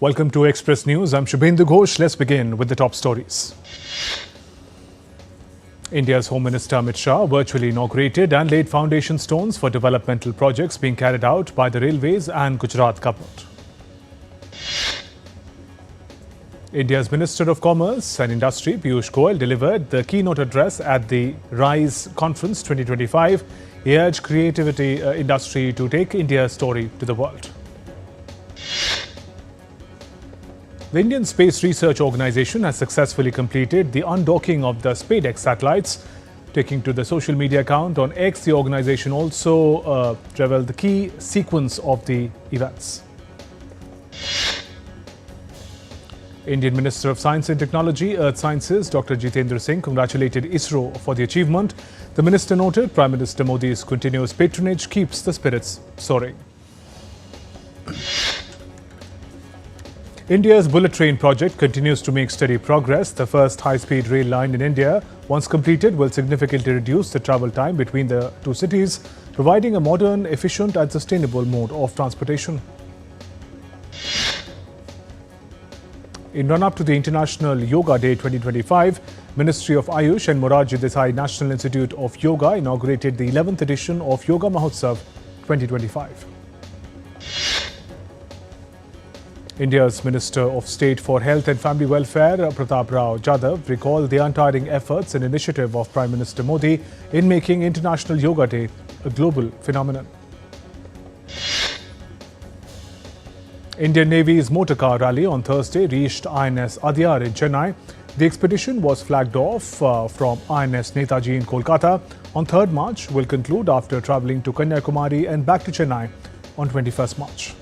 Welcome to Express News. I'm Shubhendu Ghosh. Let's begin with the top stories. India's Home Minister Amit Shah virtually inaugurated and laid foundation stones for developmental projects being carried out by the Railways and Gujarat government. India's Minister of Commerce and Industry Piyush Goyal delivered the keynote address at the RISE Conference 2025. He urged creativity industry to take India's story to the world. The Indian Space Research Organisation has successfully completed the undocking of the SpaceX satellites. Taking to the social media account on X, the organisation also revealed the key sequence of the events. Indian Minister of Science and Technology, Earth Sciences, Dr. Jitendra Singh congratulated ISRO for the achievement. The minister noted Prime Minister Modi's continuous patronage keeps the spirits soaring. India's bullet train project continues to make steady progress. The first high-speed rail line in India, once completed, will significantly reduce the travel time between the two cities, providing a modern, efficient and sustainable mode of transportation. In run-up to the International Yoga Day 2025, Ministry of Ayush and Morarji Desai National Institute of Yoga inaugurated the 11th edition of Yoga Mahotsav 2025. India's Minister of State for Health and Family Welfare, Pratap Rao Jadhav, recalled the untiring efforts and initiative of Prime Minister Modi in making International Yoga Day a global phenomenon. Indian Navy's motor car rally on Thursday reached INS Adyar in Chennai. The expedition was flagged off from INS Netaji in Kolkata on 3rd March, will conclude after travelling to Kanyakumari and back to Chennai on 21st March.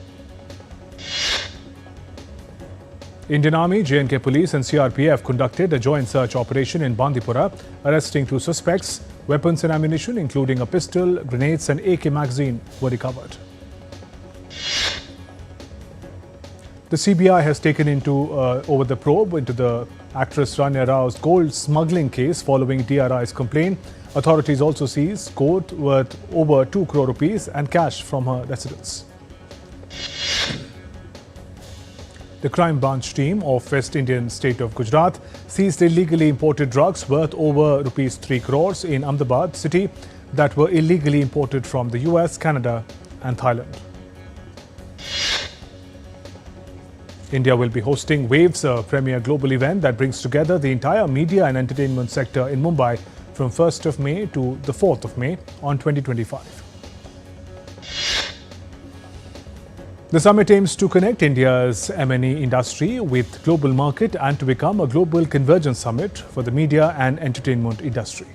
Indian Army, J&K Police and CRPF conducted a joint search operation in Bandipora, arresting 2 suspects. Weapons and ammunition, including a pistol, grenades and AK magazine, were recovered. The CBI has taken over the probe into the actress Rania Rao's gold smuggling case following DRI's complaint. Authorities also seized gold worth over 2 crore rupees and cash from her residence. The crime branch team of West Indian state of Gujarat seized illegally imported drugs worth over rupees 3 crores in Ahmedabad city that were illegally imported from the US, Canada and Thailand. India will be hosting Waves, a premier global event that brings together the entire media and entertainment sector in Mumbai from 1st of May to the 4th of May on 2025. The summit aims to connect India's M&E industry with global market and to become a global convergence summit for the media and entertainment industry.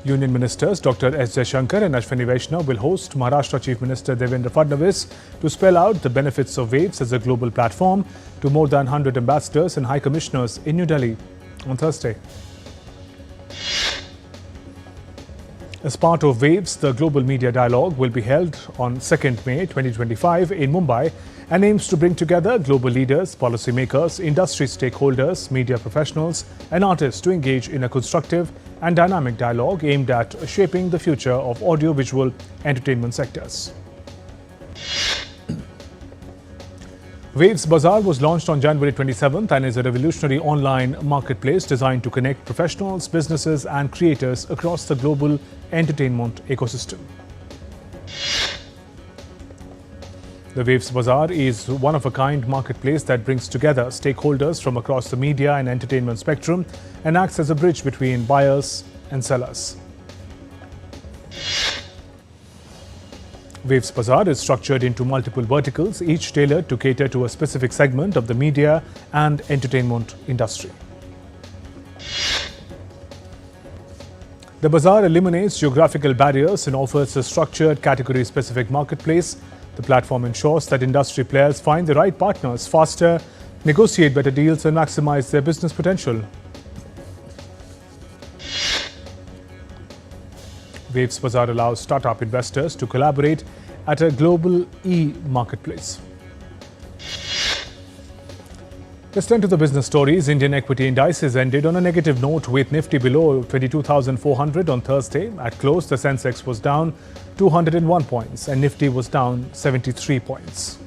Union Ministers Dr. S. Jaishankar and Ashwini Vaishnav will host Maharashtra Chief Minister Devendra Fadnavis to spell out the benefits of Waves as a global platform to more than 100 ambassadors and high commissioners in New Delhi on Thursday. As part of Waves, the Global Media Dialogue will be held on 2nd May 2025 in Mumbai and aims to bring together global leaders, policymakers, industry stakeholders, media professionals and artists to engage in a constructive and dynamic dialogue aimed at shaping the future of audio-visual entertainment sectors. Waves Bazaar was launched on January 27th and is a revolutionary online marketplace designed to connect professionals, businesses and creators across the global entertainment ecosystem. The Waves Bazaar is one-of-a-kind marketplace that brings together stakeholders from across the media and entertainment spectrum and acts as a bridge between buyers and sellers. Waves Bazaar is structured into multiple verticals, each tailored to cater to a specific segment of the media and entertainment industry. The bazaar eliminates geographical barriers and offers a structured, category-specific marketplace. The platform ensures that industry players find the right partners faster, negotiate better deals and maximize their business potential. Waves Bazaar allows startup investors to collaborate at a global e-marketplace. Let's turn to the business stories. Indian equity indices ended on a negative note with Nifty below 22,400 on Thursday. At close, the Sensex was down 201 points and Nifty was down 73 points.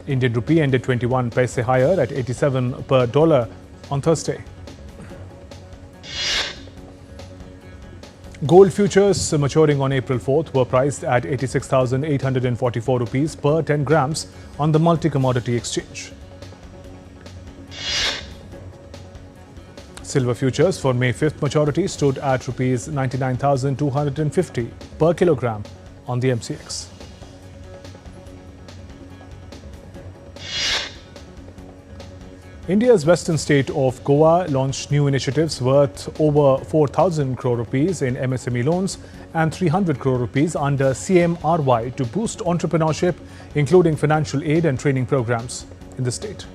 Indian rupee ended 21 paise higher at 87 per dollar on Thursday. Gold futures maturing on April 4th were priced at 86,844 rupees per 10 grams on the multi-commodity exchange. Silver futures for May 5th maturity stood at rupees 99,250 per kilogram on the MCX. India's western state of Goa launched new initiatives worth over 4,000 crore rupees in MSME loans and 300 crore rupees under CMRY to boost entrepreneurship, including financial aid and training programs in the state.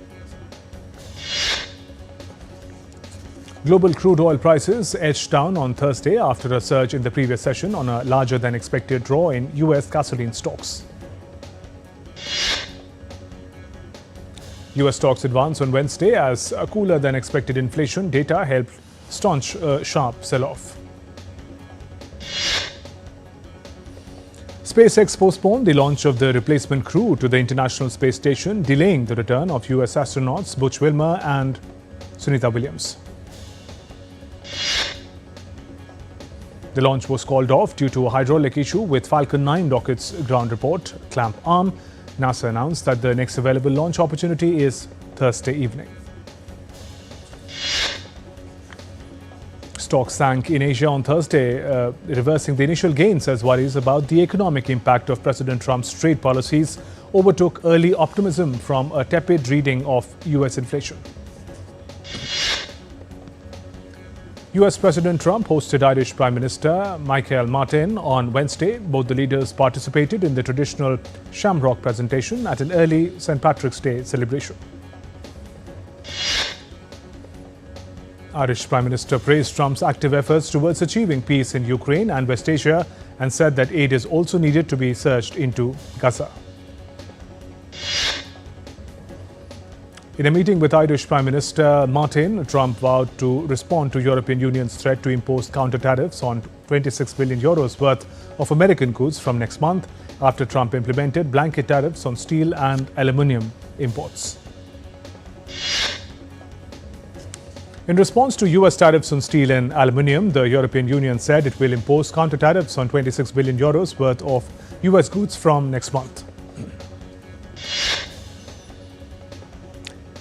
Global crude oil prices edged down on Thursday after a surge in the previous session on a larger than expected draw in US gasoline stocks. US stocks advanced on Wednesday as a cooler than expected inflation data helped staunch a sharp sell-off. SpaceX postponed the launch of the replacement crew to the International Space Station, delaying the return of US astronauts Butch Wilmore and Sunita Williams. The launch was called off due to a hydraulic issue with Falcon 9 rocket's ground report clamp arm. NASA announced that the next available launch opportunity is Thursday evening. Stocks sank in Asia on Thursday, reversing the initial gains as worries about the economic impact of President Trump's trade policies overtook early optimism from a tepid reading of US inflation. US President Trump hosted Irish Prime Minister Michael Martin on Wednesday. Both the leaders participated in the traditional shamrock presentation at an early St. Patrick's Day celebration. Irish Prime Minister praised Trump's active efforts towards achieving peace in Ukraine and West Asia and said that aid is also needed to be surged into Gaza. In a meeting with Irish Prime Minister Martin, Trump vowed to respond to European Union's threat to impose counter tariffs on 26 billion euros worth of American goods from next month after Trump implemented blanket tariffs on steel and aluminium imports. In response to US tariffs on steel and aluminium, the European Union said it will impose counter tariffs on 26 billion euros worth of US goods from next month.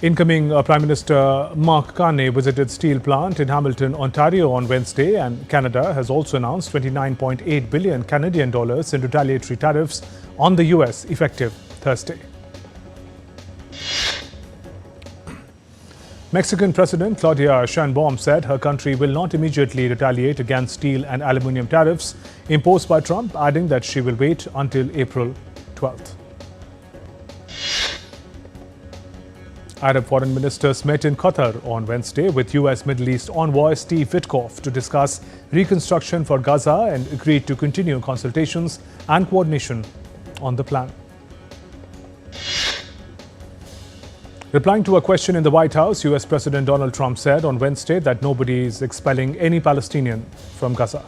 Incoming Prime Minister Mark Carney visited steel plant in Hamilton, Ontario on Wednesday, and Canada has also announced $29.8 billion Canadian dollars in retaliatory tariffs on the US effective Thursday. Mexican President Claudia Sheinbaum said her country will not immediately retaliate against steel and aluminium tariffs imposed by Trump, adding that she will wait until April 12th. Arab foreign ministers met in Qatar on Wednesday with US Middle East envoy Steve Witkoff to discuss reconstruction for Gaza and agreed to continue consultations and coordination on the plan. Replying to a question in the White House, US President Donald Trump said on Wednesday that nobody is expelling any Palestinian from Gaza.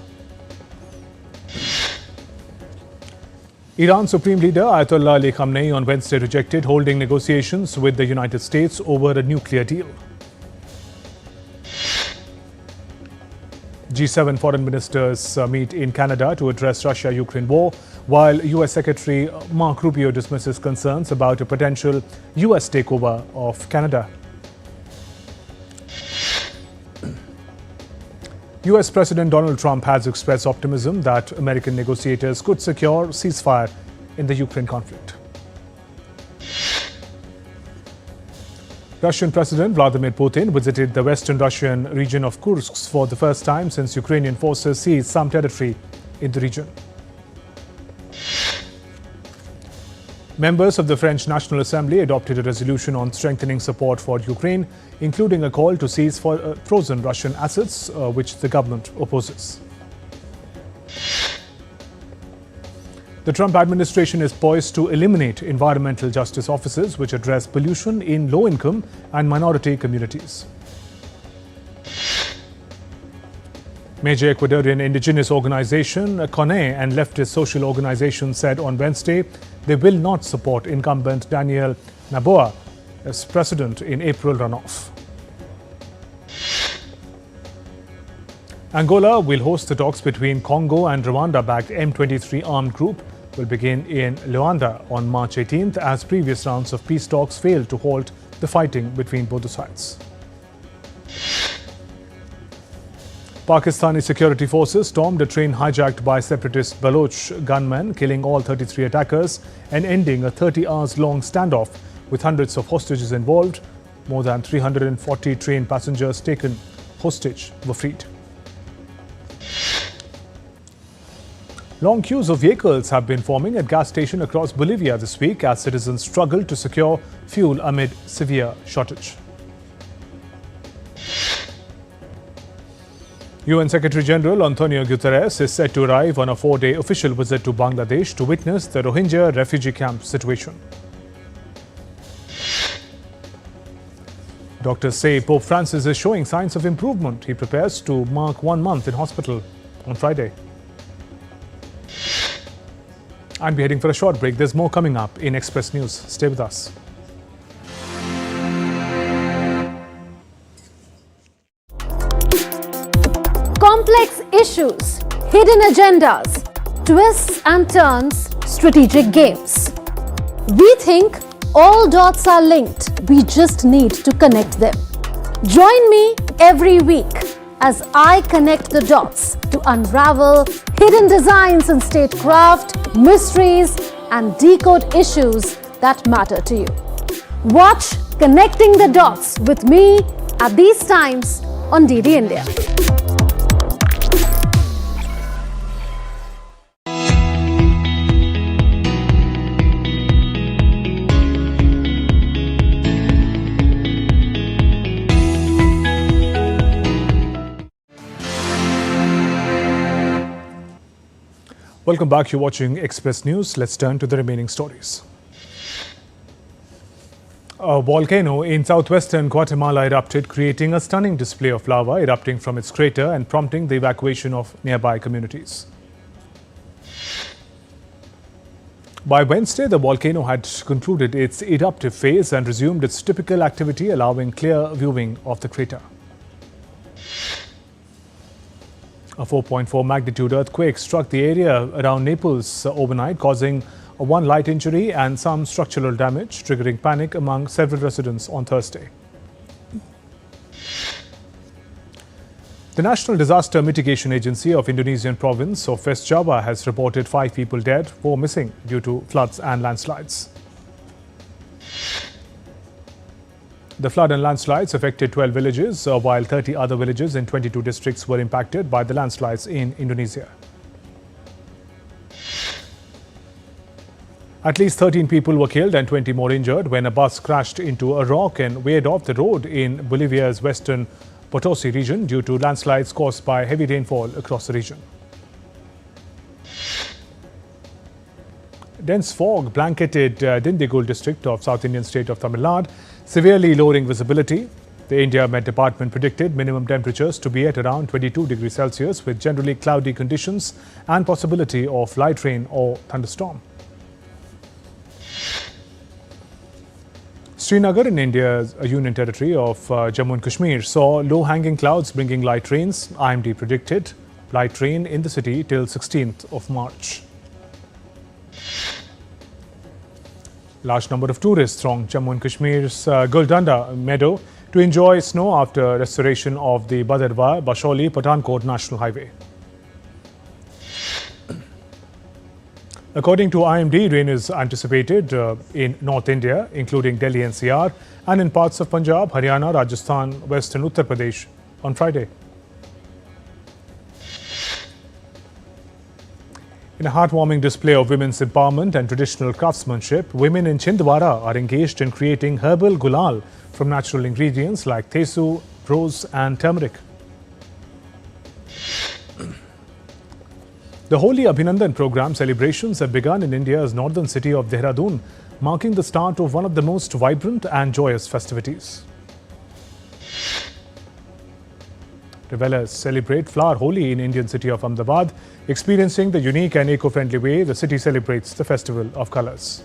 Iran Supreme Leader Ayatollah Ali Khamenei on Wednesday rejected holding negotiations with the United States over a nuclear deal. G7 foreign ministers meet in Canada to address Russia-Ukraine war, while US Secretary Mark Rubio dismisses concerns about a potential US takeover of Canada. US President Donald Trump has expressed optimism that American negotiators could secure ceasefire in the Ukraine conflict. Russian President Vladimir Putin visited the western Russian region of Kursk for the first time since Ukrainian forces seized some territory in the region. Members of the French National Assembly adopted a resolution on strengthening support for Ukraine, including a call to seize frozen Russian assets, which the government opposes. The Trump administration is poised to eliminate environmental justice offices which address pollution in low-income and minority communities. Major Ecuadorian indigenous organization CONE and leftist social organization said on Wednesday they will not support incumbent Daniel Noboa as president in April runoff. Angola will host the talks between Congo and Rwanda-backed M23 armed group will begin in Luanda on March 18th as previous rounds of peace talks failed to halt the fighting between both the sides. Pakistani security forces stormed a train hijacked by separatist Baloch gunmen, killing all 33 attackers and ending a 30-hours-long standoff with hundreds of hostages involved. More than 340 train passengers taken hostage were freed. Long queues of vehicles have been forming at gas stations across Bolivia this week as citizens struggle to secure fuel amid severe shortage. UN Secretary-General Antonio Guterres is set to arrive on a 4-day official visit to Bangladesh to witness the Rohingya refugee camp situation. Doctors say Pope Francis is showing signs of improvement. He prepares to mark 1 month in hospital on Friday. And we're heading for a short break. There's more coming up in Express News. Stay with us. Complex issues, hidden agendas, twists and turns, strategic games. We think all dots are linked. We just need to connect them. Join me every week as I connect the dots to unravel hidden designs in statecraft, mysteries, and decode issues that matter to you. Watch Connecting the Dots with me at these times on DD India. Welcome back. You're watching Express News. Let's turn to the remaining stories. A volcano in southwestern Guatemala erupted, creating a stunning display of lava erupting from its crater and prompting the evacuation of nearby communities. By Wednesday, the volcano had concluded its eruptive phase and resumed its typical activity, allowing clear viewing of the crater. A 4.4 magnitude earthquake struck the area around Naples overnight, causing one light injury and some structural damage, triggering panic among several residents on Thursday. The National Disaster Mitigation Agency of Indonesian province of West Java has reported 5 people dead, 4 missing due to floods and landslides. The flood and landslides affected 12 villages, while 30 other villages in 22 districts were impacted by the landslides in Indonesia. At least 13 people were killed and 20 more injured when a bus crashed into a rock and veered off the road in Bolivia's western Potosi region due to landslides caused by heavy rainfall across the region. Dense fog blanketed Dindigul district of South Indian state of Tamil Nadu, severely lowering visibility. The India Met Department predicted minimum temperatures to be at around 22 degrees Celsius with generally cloudy conditions and possibility of light rain or thunderstorm. Srinagar in India's union territory of Jammu and Kashmir saw low-hanging clouds bringing light rains. IMD predicted light rain in the city till 16th of March. Large number of tourists thronged Jammu and Kashmir's Guldanda meadow to enjoy snow after restoration of the Bhadarwah-Basholi-Pathankot National Highway. According to IMD, rain is anticipated in North India, including Delhi NCR, and in parts of Punjab, Haryana, Rajasthan, West and Uttar Pradesh on Friday. In a heartwarming display of women's empowerment and traditional craftsmanship, women in Chhindwara are engaged in creating herbal gulal from natural ingredients like tesu, rose and turmeric. The Holi Abhinandan program celebrations have begun in India's northern city of Dehradun, marking the start of one of the most vibrant and joyous festivities. Revelers celebrate Flower Holi in Indian city of Ahmedabad, experiencing the unique and eco-friendly way the city celebrates the festival of colours.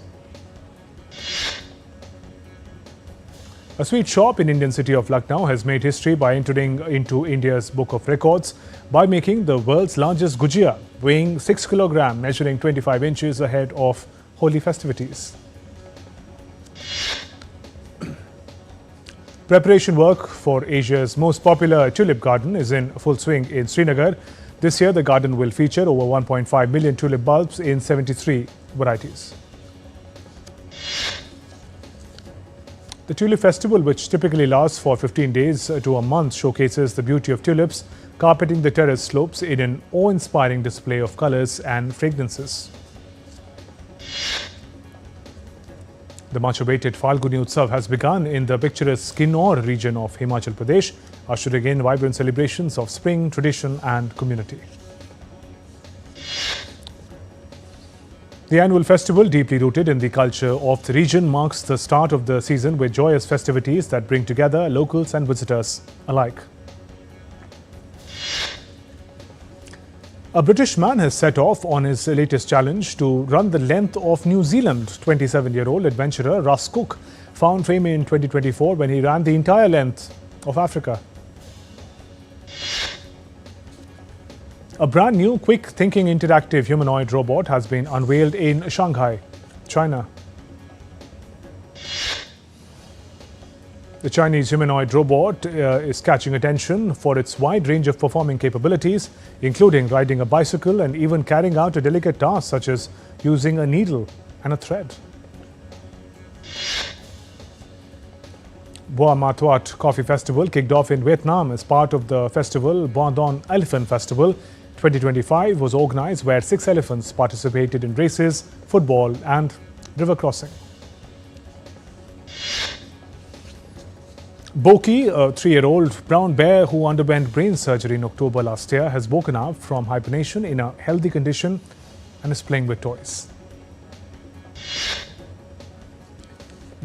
A sweet shop in Indian city of Lucknow has made history by entering into India's Book of Records by making the world's largest gujia, weighing 6 kg, measuring 25 inches ahead of Holi festivities. Preparation work for Asia's most popular tulip garden is in full swing in Srinagar. This year, the garden will feature over 1.5 million tulip bulbs in 73 varieties. The Tulip Festival, which typically lasts for 15 days to a month, showcases the beauty of tulips, carpeting the terrace slopes in an awe-inspiring display of colors and fragrances. The much-awaited Falguni Utsav has begun in the picturesque Kinnaur region of Himachal Pradesh, ushering in vibrant celebrations of spring, tradition and community. The annual festival, deeply rooted in the culture of the region, marks the start of the season with joyous festivities that bring together locals and visitors alike. A British man has set off on his latest challenge to run the length of New Zealand. 27-year-old adventurer Russ Cook found fame in 2024 when he ran the entire length of Africa. A brand new, quick-thinking interactive humanoid robot has been unveiled in Shanghai, China. The Chinese humanoid robot is catching attention for its wide range of performing capabilities, including riding a bicycle and even carrying out a delicate task such as using a needle and a thread. Boa Matuat Coffee Festival kicked off in Vietnam as part of the festival Boa Don Elephant Festival. 2025 was organized where 6 elephants participated in races, football and river crossing. Boki, a 3-year-old brown bear who underwent brain surgery in October last year, has woken up from hibernation in a healthy condition and is playing with toys.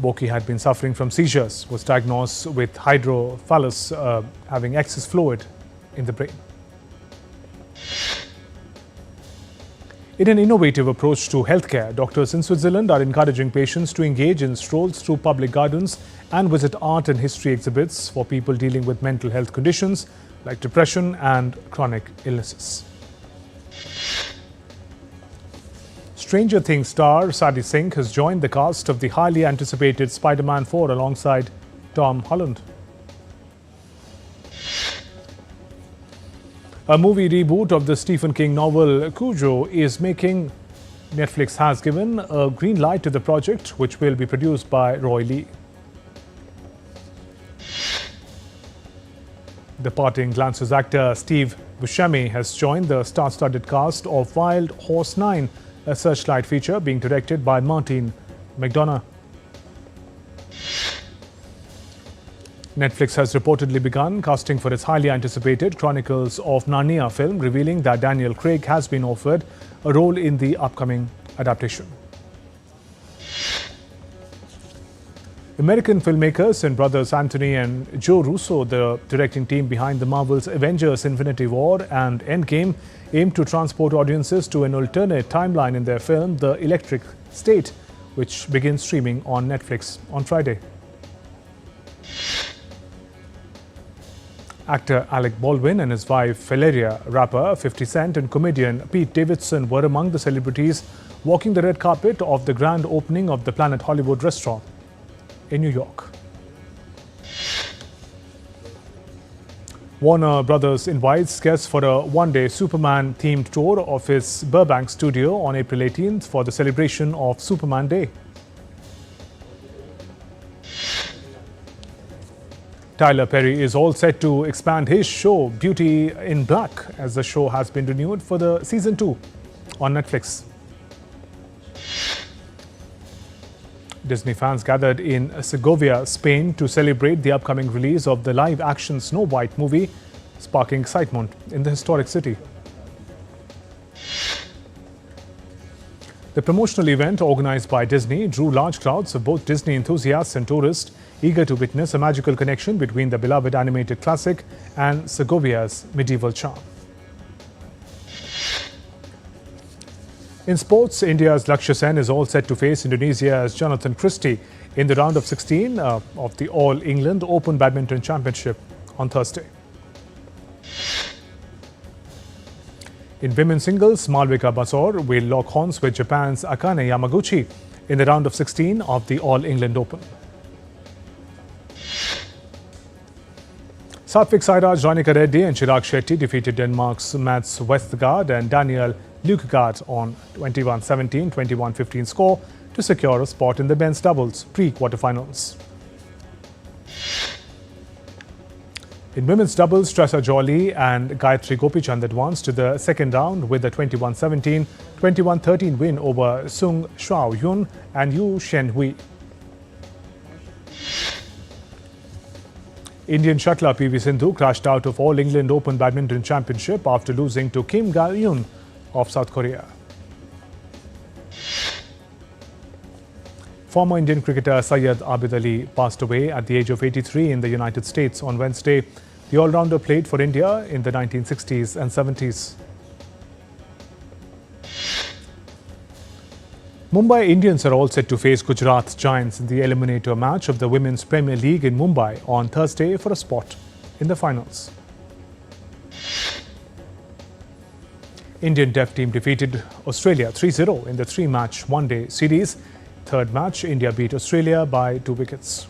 Boki had been suffering from seizures, was diagnosed with hydrocephalus, having excess fluid in the brain. In an innovative approach to healthcare, doctors in Switzerland are encouraging patients to engage in strolls through public gardens and visit art and history exhibits for people dealing with mental health conditions like depression and chronic illnesses. Stranger Things star Sadie Sink has joined the cast of the highly anticipated Spider-Man 4 alongside Tom Holland. A movie reboot of the Stephen King novel Cujo is making. Netflix has given a green light to the project, which will be produced by Roy Lee. Departing Glances actor Steve Buscemi has joined the star-studded cast of Wild Horse 9, a Searchlight feature being directed by Martin McDonagh. Netflix has reportedly begun casting for its highly anticipated Chronicles of Narnia film, revealing that Daniel Craig has been offered a role in the upcoming adaptation. American filmmakers and brothers Anthony and Joe Russo, the directing team behind the Marvel's Avengers: Infinity War and Endgame, aim to transport audiences to an alternate timeline in their film The Electric State, which begins streaming on Netflix on Friday. Actor Alec Baldwin and his wife Valeria, rapper 50 Cent and comedian Pete Davidson were among the celebrities walking the red carpet of the grand opening of the Planet Hollywood restaurant in New York. Warner Brothers invites guests for a one-day Superman-themed tour of its Burbank studio on April 18th for the celebration of Superman Day. Tyler Perry is all set to expand his show Beauty in Black as the show has been renewed for the season 2 on Netflix. Disney fans gathered in Segovia, Spain to celebrate the upcoming release of the live-action Snow White movie, sparking excitement in the historic city. The promotional event, organized by Disney, drew large crowds of both Disney enthusiasts and tourists eager to witness a magical connection between the beloved animated classic and Segovia's medieval charm. In sports, India's Lakshya Sen is all set to face Indonesia's Jonathan Christie in the round of 16 of the All England Open Badminton Championship on Thursday. In women's singles, Malvika Bansal will lock horns with Japan's Akane Yamaguchi in the round of 16 of the All England Open. Satvik Sairaj, Ranika Reddy and Chirag Shetty defeated Denmark's Mats Westgaard and Daniel Lukegard on 21-17, 21-15 score to secure a spot in the men's doubles pre-quarterfinals. In women's doubles, Tressa Jolly and Gayatri Gopichand advanced to the second round with a 21-17, 21-13 win over Sung Shao Yun and Yu Shen-hui. Indian shuttler PV Sindhu crashed out of All England Open Badminton Championship after losing to Kim Ga-eun of South Korea. Former Indian cricketer Syed Abid Ali passed away at the age of 83 in the United States on Wednesday. The all-rounder played for India in the 1960s and 70s. Mumbai Indians are all set to face Gujarat Giants in the eliminator match of the Women's Premier League in Mumbai on Thursday for a spot in the finals. Indian Deaf team defeated Australia 3-0 in the three-match one-day series. Third match, India beat Australia by 2 wickets.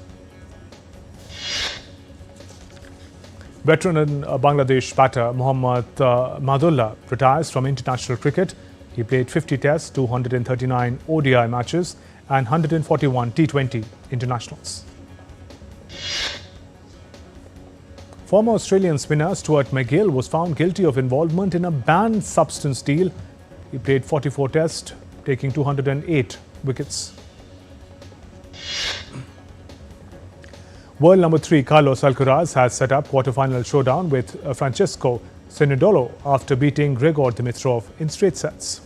Veteran Bangladesh batter Mohammad Mahmudullah retires from international cricket. He played 50 tests, 239 ODI matches and 141 T20 internationals. Former Australian spinner Stuart McGill was found guilty of involvement in a banned substance deal. He played 44 tests, taking 208 wickets. World number 3 Carlos Alcaraz has set up quarter-final showdown with Francesco Cerundolo after beating Grigor Dimitrov in straight sets.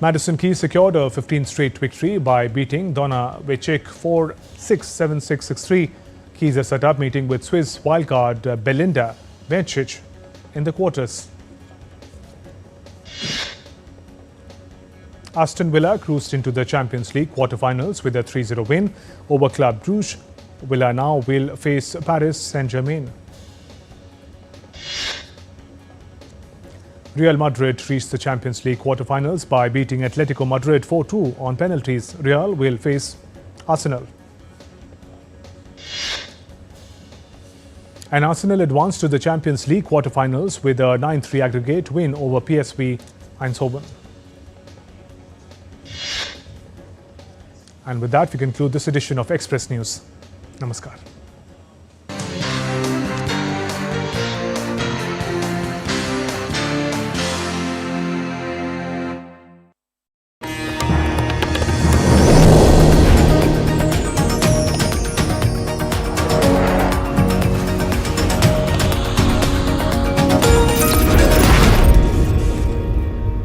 Madison Keys secured a 15th straight victory by beating Donna Vecek 4-6, 7-6, 6-3. Keys has set up meeting with Swiss wildcard Belinda Bencic in the quarters. Aston Villa cruised into the Champions League quarter-finals with a 3-0 win over Club Brugge. Villa now will face Paris Saint-Germain. Real Madrid reached the Champions League quarter-finals by beating Atletico Madrid 4-2 on penalties. Real will face Arsenal. And Arsenal advanced to the Champions League quarter-finals with a 9-3 aggregate win over PSV Eindhoven. And with that, we conclude this edition of Express News. Namaskar.